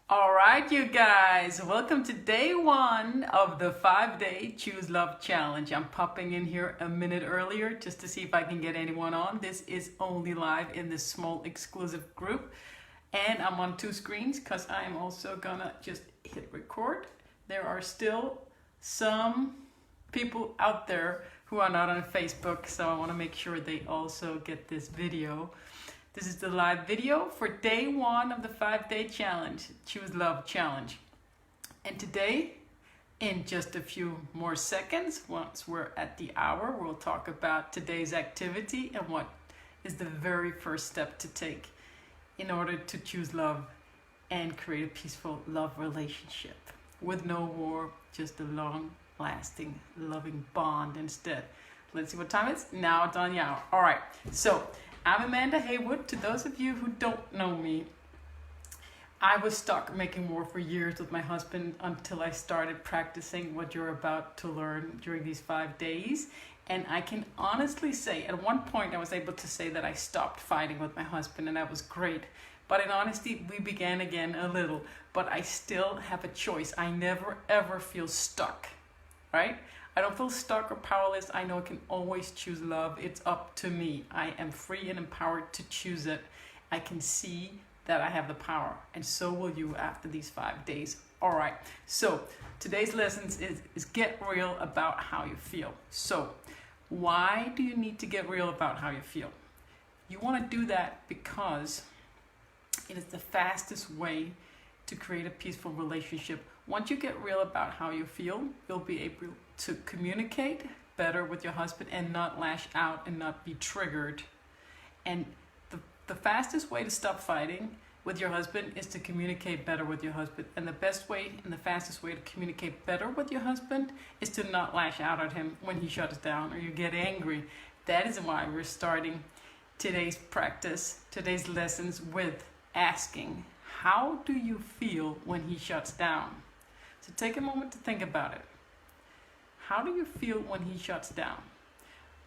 All right, you guys, welcome to day one of the 5-day Choose Love Challenge. I'm popping in here a minute earlier just to see if I can get anyone on. This is only live in this small exclusive group. And I'm on two screens because I'm also gonna just hit record. There are still some people out there who are not on Facebook, so I want to make sure they also get this video. This is the live video for day one of the 5-day challenge, Choose Love Challenge. And today, in just a few more seconds, once we're at the hour, we'll talk about today's activity and what is the very first step to take in order to choose love and create a peaceful love relationship with no war, just a long-lasting, loving bond instead. Let's see what time it is. Now it's on the hour. All right, so I'm Amanda Haywood. To those of you who don't know me, I was stuck making war for years with my husband until I started practicing what you're about to learn during these 5 days. And I can honestly say, at one point I was able to say that I stopped fighting with my husband, and that was great. But in honesty, we began again a little, but I still have a choice. I never ever feel stuck, right? I don't feel stuck or powerless. I know I can always choose love. It's up to me. I am free and empowered to choose it. I can see that I have the power, and so will you after these 5 days. All right, so today's lessons is get real about how you feel. So why do you need to get real about how you feel? You want to do that because it is the fastest way to create a peaceful relationship. Once you get real about how you feel, you'll be able to communicate better with your husband and not lash out and not be triggered. And the fastest way to stop fighting with your husband is to communicate better with your husband. And the best way and the fastest way to communicate better with your husband is to not lash out at him when he shuts down or you get angry. That is why we're starting today's practice, today's lessons with asking, how do you feel when he shuts down? So take a moment to think about it. How do you feel when he shuts down?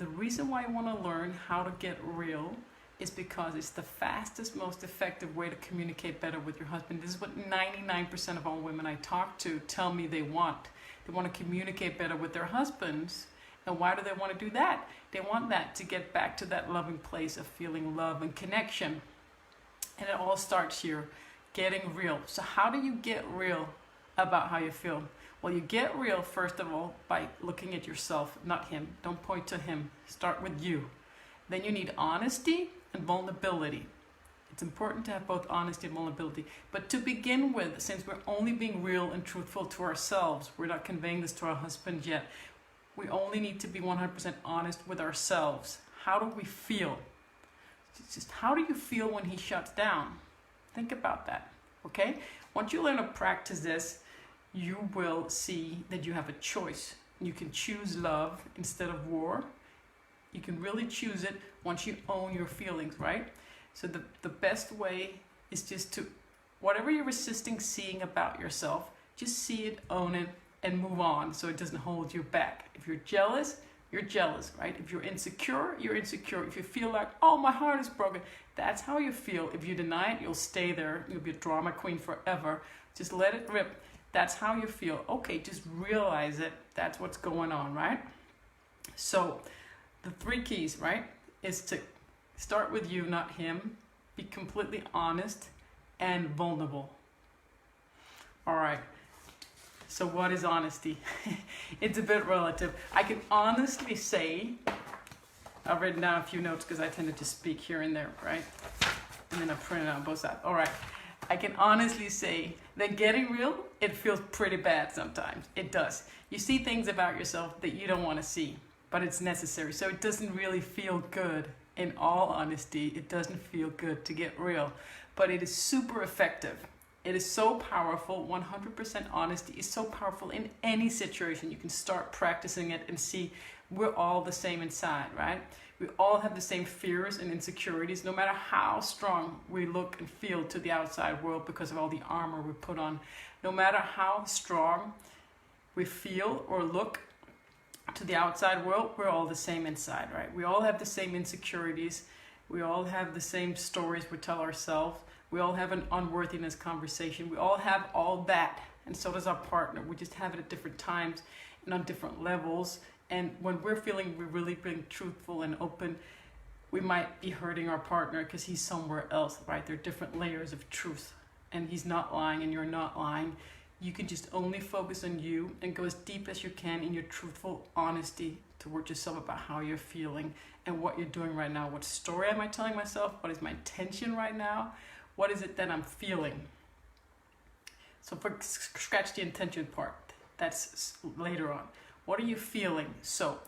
The reason why I want to learn how to get real is because it's the fastest, most effective way to communicate better with your husband. This is what 99% of all women I talk to tell me they want. They want to communicate better with their husbands. And why do they want to do that? They want that to get back to that loving place of feeling love and connection. And it all starts here, getting real. So how do you get real about how you feel? Well, you get real, first of all, by looking at yourself, not him. Don't point to him. Start with you. Then you need honesty and vulnerability. It's important to have both honesty and vulnerability. But to begin with, since we're only being real and truthful to ourselves, we're not conveying this to our husband yet, we only need to be 100% honest with ourselves. How do we feel? It's just, how do you feel when he shuts down? Think about that, okay? Once you learn to practice this, you will see that you have a choice. You can choose love instead of war. You can really choose it once you own your feelings, right? So the best way is just to, whatever you're resisting seeing about yourself, just see it, own it, and move on so it doesn't hold you back. If you're jealous, you're jealous, right? If you're insecure, you're insecure. If you feel like, oh, my heart is broken, that's how you feel. If you deny it, you'll stay there. You'll be a drama queen forever. Just let it rip. That's how you feel. Okay, just realize it. That's what's going on, right? So the 3 keys, right, is to start with you, not him. Be completely honest and vulnerable. All right. So what is honesty? It's a bit relative. I can honestly say, I've written down a few notes because I tended to speak here and there, right? And then I printed out both sides. All right. I can honestly say that getting real, it feels pretty bad sometimes. It does. You see things about yourself that you don't want to see, but it's necessary. So it doesn't really feel good. In all honesty, it doesn't feel good to get real, but it is super effective. It is so powerful. 100% honesty is so powerful in any situation. You can start practicing it and see we're all the same inside, right? We all have the same fears and insecurities, no matter how strong we look and feel to the outside world because of all the armor we put on. No matter how strong we feel or look to the outside world, we're all the same inside, right? We all have the same insecurities. We all have the same stories we tell ourselves. We all have an unworthiness conversation. We all have all that. And so does our partner. We just have it at different times and on different levels. And when we're really being truthful and open, we might be hurting our partner because he's somewhere else, right? There are different layers of truth. And he's not lying and you're not lying. You can just only focus on you and go as deep as you can in your truthful honesty towards yourself about how you're feeling and what you're doing right now. What story am I telling myself? What is my intention right now? What is it that I'm feeling? So scratch the intention part. That's later on. What are you feeling? So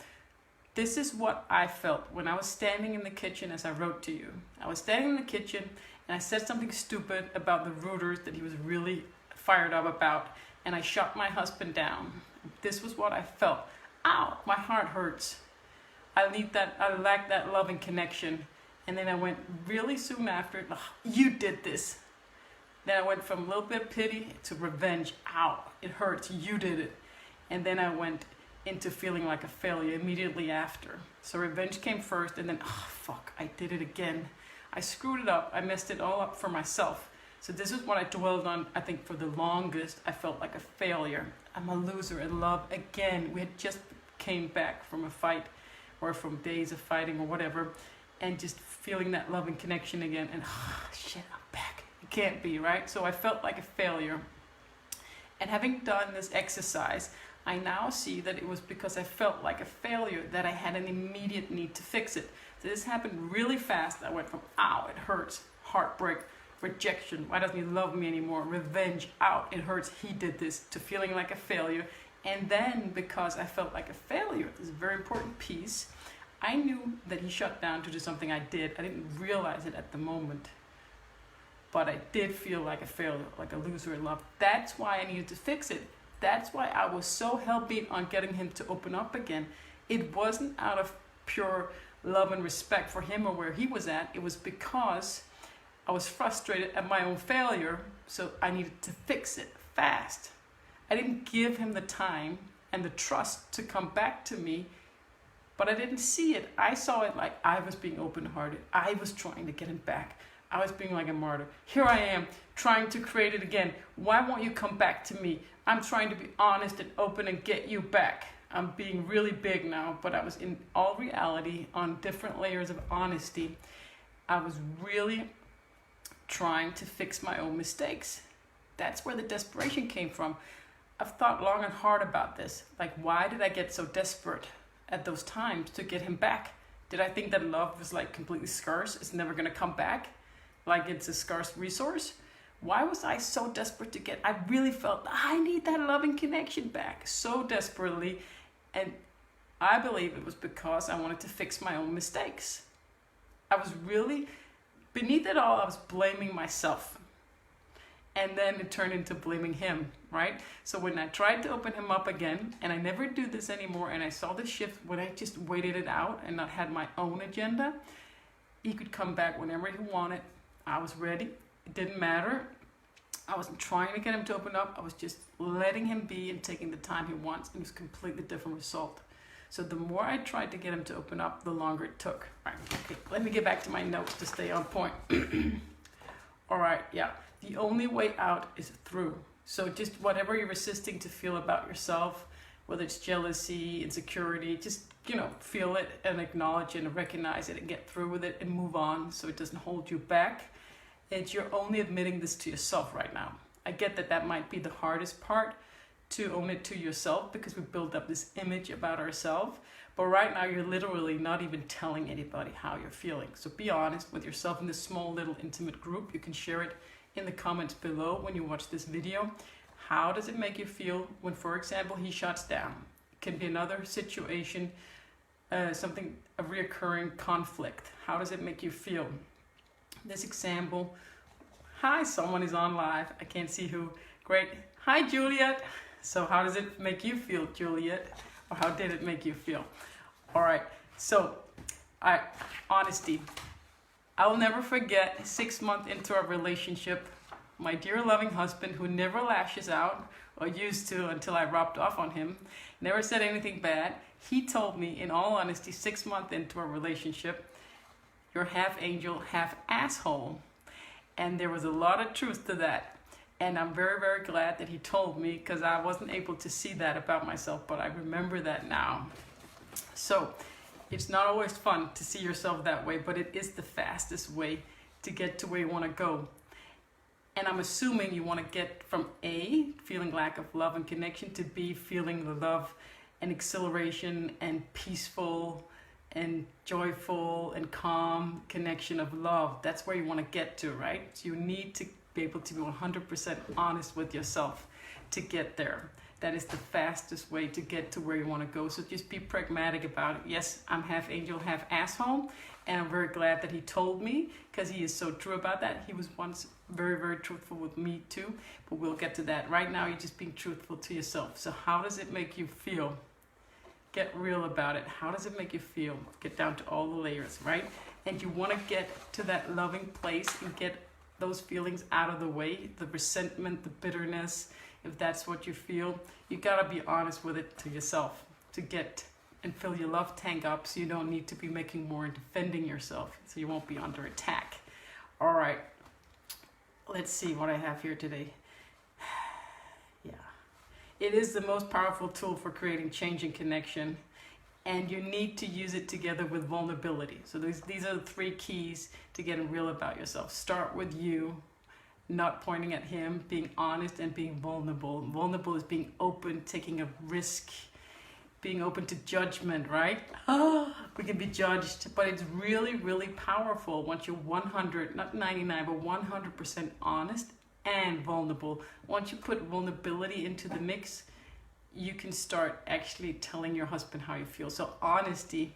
this is what I felt when I was standing in the kitchen as I wrote to you. I was standing in the kitchen and I said something stupid about the rooters that he was really fired up about, and I shut my husband down. This was what I felt. Ow, my heart hurts. I lack that loving connection. And then I went really soon after, you did this. Then I went from a little bit of pity to revenge. Ow, it hurts, you did it. And then I went into feeling like a failure immediately after. So revenge came first, and then, fuck, I did it again. I screwed it up, I messed it all up for myself. So this is what I dwelled on, I think, for the longest. I felt like a failure. I'm a loser in love again. We had just came back from a fight or from days of fighting or whatever, and just feeling that loving connection again. And shit, I'm back. It can't be, right? So I felt like a failure. And having done this exercise, I now see that it was because I felt like a failure that I had an immediate need to fix it. So this happened really fast. I went from, ow, it hurts, heartbreak, rejection, why doesn't he love me anymore, revenge, out, it hurts, he did this, to feeling like a failure. And then because I felt like a failure, this is a very important piece, I knew that he shut down to do something I did. I didn't realize it at the moment, but I did feel like a failure, like a loser in love. That's why I needed to fix it. That's why I was so hell-bent on getting him to open up again. It wasn't out of pure love and respect for him or where he was at. It was because I was frustrated at my own failure, so I needed to fix it fast. I didn't give him the time and the trust to come back to me, but I didn't see it. I saw it like I was being open-hearted. I was trying to get him back. I was being like a martyr. Here I am, trying to create it again. Why won't you come back to me? I'm trying to be honest and open and get you back. I'm being really big now, but I was in all reality on different layers of honesty. I was really trying to fix my own mistakes. That's where the desperation came from. I've thought long and hard about this. Like, why did I get so desperate at those times to get him back? Did I think that love was like completely scarce? It's never gonna come back? Like it's a scarce resource? Why was I so desperate to get, I really felt I need that loving connection back so desperately. And I believe it was because I wanted to fix my own mistakes. I was really, beneath it all, I was blaming myself. And then it turned into blaming him, right? So when I tried to open him up again, and I never do this anymore, and I saw the shift when I just waited it out and not had my own agenda, he could come back whenever he wanted. I was ready. It didn't matter. I wasn't trying to get him to open up. I was just letting him be and taking the time he wants. And it was a completely different result. So the more I tried to get him to open up, the longer it took. All right, okay, let me get back to my notes to stay on point. All right, yeah. The only way out is through. So just whatever you're resisting to feel about yourself, whether it's jealousy, insecurity, just, feel it and acknowledge it and recognize it and get through with it and move on so it doesn't hold you back. And you're only admitting this to yourself right now. I get that might be the hardest part, to own it to yourself, because we build up this image about ourselves. But right now you're literally not even telling anybody how you're feeling. So be honest with yourself in this small little intimate group. You can share it in the comments below when you watch this video. How does it make you feel when, for example, he shuts down? It can be another situation, a reoccurring conflict. How does it make you feel? This example, hi, someone is on live. I can't see who. Great. Hi, Juliet. So how does it make you feel, Juliet? Or how did it make you feel? All right. So, honesty. I'll never forget 6 months into our relationship, my dear loving husband, who never lashes out, or used to until I rubbed off on him, never said anything bad. He told me, in all honesty, 6 months into our relationship, you're half angel, half asshole. And there was a lot of truth to that. And I'm very, very glad that he told me, because I wasn't able to see that about myself, but I remember that now. So it's not always fun to see yourself that way, but it is the fastest way to get to where you want to go. And I'm assuming you want to get from A, feeling lack of love and connection, to B, feeling the love and exhilaration and peaceful and joyful and calm connection of love. That's where you want to get to, right? So you need to be able to be 100% honest with yourself to get there. That is the fastest way to get to where you want to go. So just be pragmatic about it. Yes, I'm half angel, half asshole. And I'm very glad that he told me, because he is so true about that. He was once very, very truthful with me too. But we'll get to that. Right now, you're just being truthful to yourself. So how does it make you feel? Get real about it. How does it make you feel? Get down to all the layers, right? And you want to get to that loving place and get those feelings out of the way, the resentment, the bitterness. If that's what you feel, you got to be honest with it to yourself to get and fill your love tank up, so you don't need to be making more and defending yourself, so you won't be under attack. All right, let's see what I have here today. Yeah, it is the most powerful tool for creating change and connection, and you need to use it together with vulnerability. So these are the 3 keys to getting real about yourself. Start with you, not pointing at him, being honest and being vulnerable. Vulnerable is being open, taking a risk, being open to judgment, right? We can be judged, but it's really, really powerful once you're 100, not 99, but 100% honest and vulnerable. Once you put vulnerability into the mix, you can start actually telling your husband how you feel. So honesty,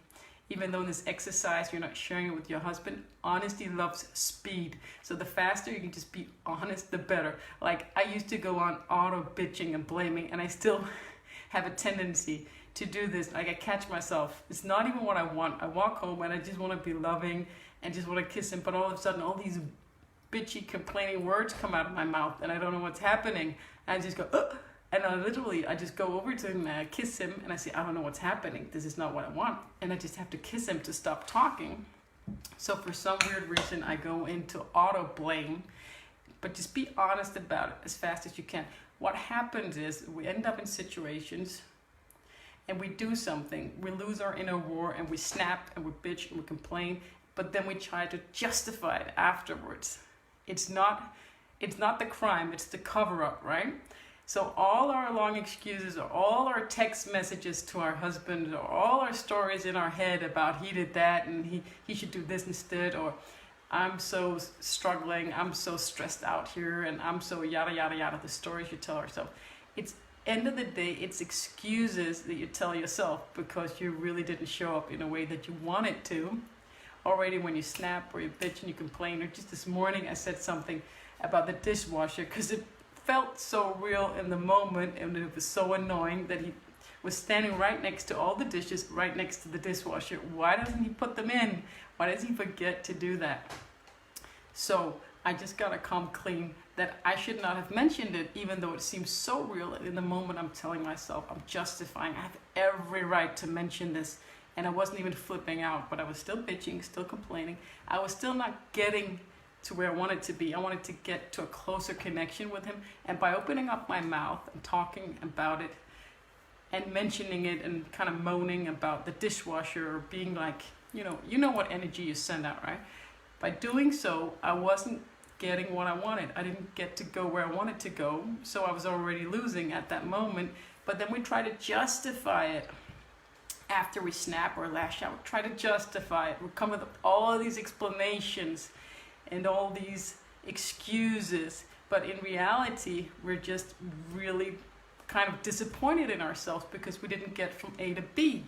even though in this exercise you're not sharing it with your husband, honesty loves speed. So the faster you can just be honest, the better. Like, I used to go on auto bitching and blaming, and I still have a tendency to do this. Like, I catch myself. It's not even what I want. I walk home and I just want to be loving and just want to kiss him, but all of a sudden all these bitchy complaining words come out of my mouth and I don't know what's happening. And I just go, ugh! And I just go over to him and I kiss him and I say, I don't know what's happening. This is not what I want. And I just have to kiss him to stop talking. So for some weird reason, I go into auto blame, but just be honest about it as fast as you can. What happens is we end up in situations and we do something, we lose our inner war and we snap and we bitch and we complain, but then we try to justify it afterwards. It's not the crime, it's the cover-up, right? So all our long excuses, or all our text messages to our husband, or all our stories in our head about he did that and he should do this instead, or I'm so struggling, I'm so stressed out here, and I'm so yada yada yada, the stories you tell ourselves. It's end of the day, it's excuses that you tell yourself because you really didn't show up in a way that you wanted to. Already when you snap or you bitch and you complain, or just this morning I said something about the dishwasher because it felt so real in the moment, and it was so annoying that he was standing right next to all the dishes, right next to the dishwasher. Why doesn't he put them in? Why does he forget to do that? So I just gotta come clean that I should not have mentioned it, even though it seems so real. In the moment I'm telling myself, I'm justifying, I have every right to mention this. And I wasn't even flipping out, but I was still bitching, still complaining. I was still not getting to where I wanted to be. I wanted to get to a closer connection with him. And by opening up my mouth and talking about it and mentioning it and kind of moaning about the dishwasher, or being like, you know what energy you send out, right? By doing so, I wasn't getting what I wanted. I didn't get to go where I wanted to go. So I was already losing at that moment. But then we try to justify it. After we snap or lash out, we try to justify it. We come with all of these explanations and all these excuses, but in reality, we're just really kind of disappointed in ourselves because we didn't get from A to B.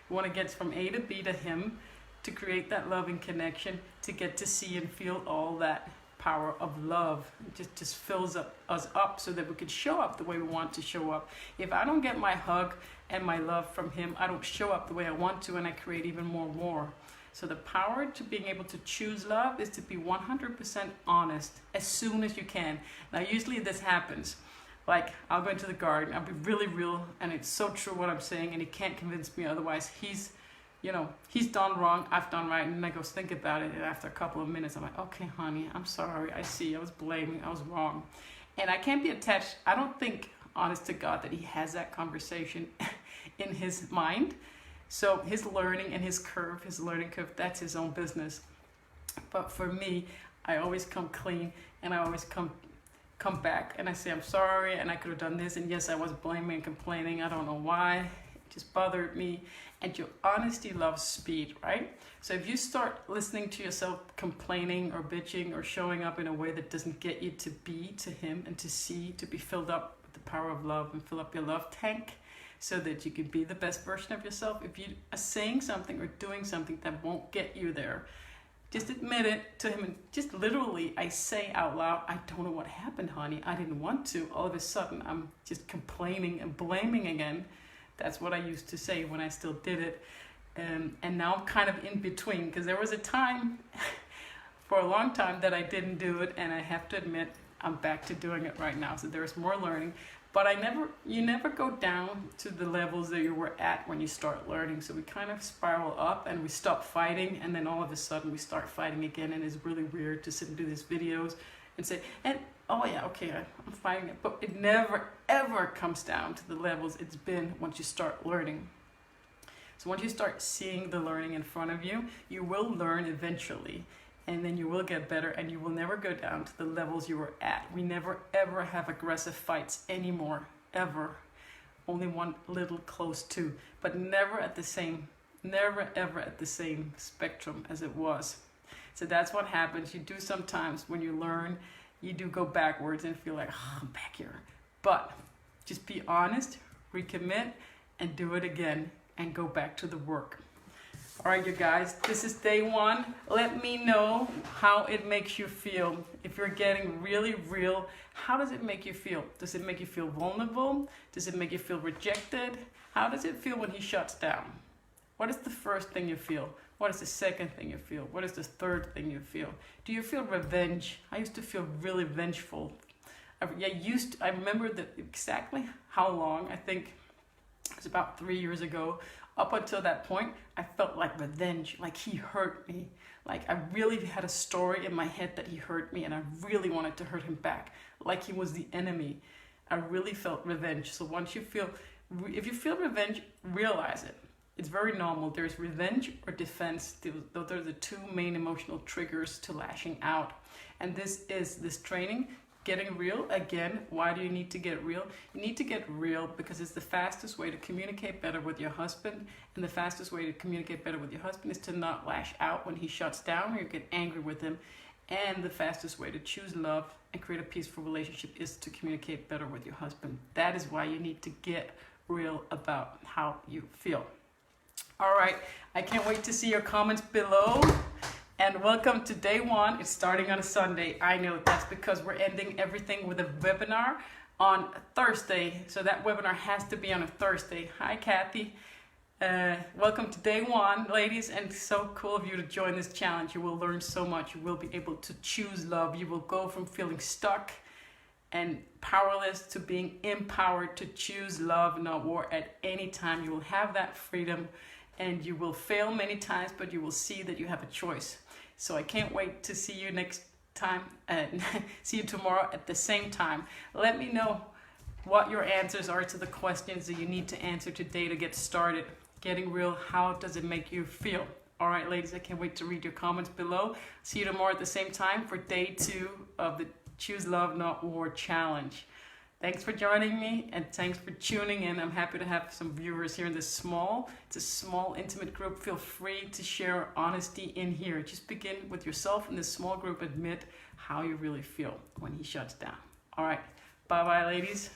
We want to get from A to B to him to create that loving connection, to get to see and feel all that power of love. It just fills us up so that we can show up the way we want to show up. If I don't get my hug and my love from him, I don't show up the way I want to, and I create even more war. So the power to being able to choose love is to be 100% honest as soon as you can. Now, usually this happens. Like, I'll go into the garden, I'll be really real, and it's so true what I'm saying, and he can't convince me otherwise. He's you know, he's done wrong, I've done right, and then I go think about it, and after a couple of minutes, I'm like, okay, honey, I'm sorry, I see, I was blaming, I was wrong. And I can't be attached, I don't think, honest to God, that he has that conversation in his mind. So his learning and his learning curve, that's his own business. But for me, I always come clean, and I always come back and I say, I'm sorry, and I could have done this, and yes, I was blaming and complaining, I don't know why, it just bothered me. And your honesty loves speed, right? So if you start listening to yourself complaining or bitching or showing up in a way that doesn't get you to be to him and to see, to be filled up with the power of love and fill up your love tank so that you can be the best version of yourself, if you are saying something or doing something that won't get you there, just admit it to him, and just literally, I say out loud, I don't know what happened, honey. I didn't want to. All of a sudden, I'm just complaining and blaming again. That's what I used to say when I still did it. And now I'm kind of in between, because there was a time for a long time that I didn't do it, and I have to admit I'm back to doing it right now. So there's more learning. But you never go down to the levels that you were at when you start learning. So we kind of spiral up and we stop fighting, and then all of a sudden we start fighting again, and it's really weird to sit and do these videos and say, and oh yeah, okay, I'm fighting it. But it never ever comes down to the levels it's been once you start learning. So once you start seeing the learning in front of you, you will learn eventually. And then you will get better, and you will never go down to the levels you were at. We never ever have aggressive fights anymore, ever. Only one little close to, but never ever at the same spectrum as it was. So that's what happens. You do sometimes when you learn, you do go backwards and feel like, oh, I'm back here. But just be honest, recommit, and do it again, and go back to the work. All right, you guys, this is day one. Let me know how it makes you feel. If you're getting really real, how does it make you feel? Does it make you feel vulnerable? Does it make you feel rejected? How does it feel when he shuts down? What is the first thing you feel? What is the second thing you feel? What is the third thing you feel? Do you feel revenge? I used to feel really vengeful. I remember exactly how long, I think it was about 3 years ago. Up until that point, I felt like revenge, like he hurt me. Like I really had a story in my head that he hurt me, and I really wanted to hurt him back, like he was the enemy. I really felt revenge. So if you feel revenge, realize it. It's very normal. There's revenge or defense. Those are the two main emotional triggers to lashing out. And this training, getting real. Again, why do you need to get real? You need to get real because it's the fastest way to communicate better with your husband. And the fastest way to communicate better with your husband is to not lash out when he shuts down or you get angry with him. And the fastest way to choose love and create a peaceful relationship is to communicate better with your husband. That is why you need to get real about how you feel. All right, I can't wait to see your comments below. And welcome to day one. It's starting on a Sunday. I know that's because we're ending everything with a webinar on Thursday. So that webinar has to be on a Thursday. Hi, Kathy. Welcome to day one, ladies. And so cool of you to join this challenge. You will learn so much. You will be able to choose love. You will go from feeling stuck and powerless to being empowered to choose love, not war at any time. You will have that freedom, and you will fail many times, but you will see that you have a choice. So I can't wait to see you next time, and see you tomorrow at the same time. Let me know what your answers are to the questions that you need to answer today to get started. Getting real, how does it make you feel? All right, ladies, I can't wait to read your comments below. See you tomorrow at the same time for day 2 of the Choose Love Not War Challenge. Thanks for joining me, and thanks for tuning in. I'm happy to have some viewers here in this it's a small, intimate group. Feel free to share honesty in here. Just begin with yourself in this small group. Admit how you really feel when he shuts down. All right, bye-bye, ladies.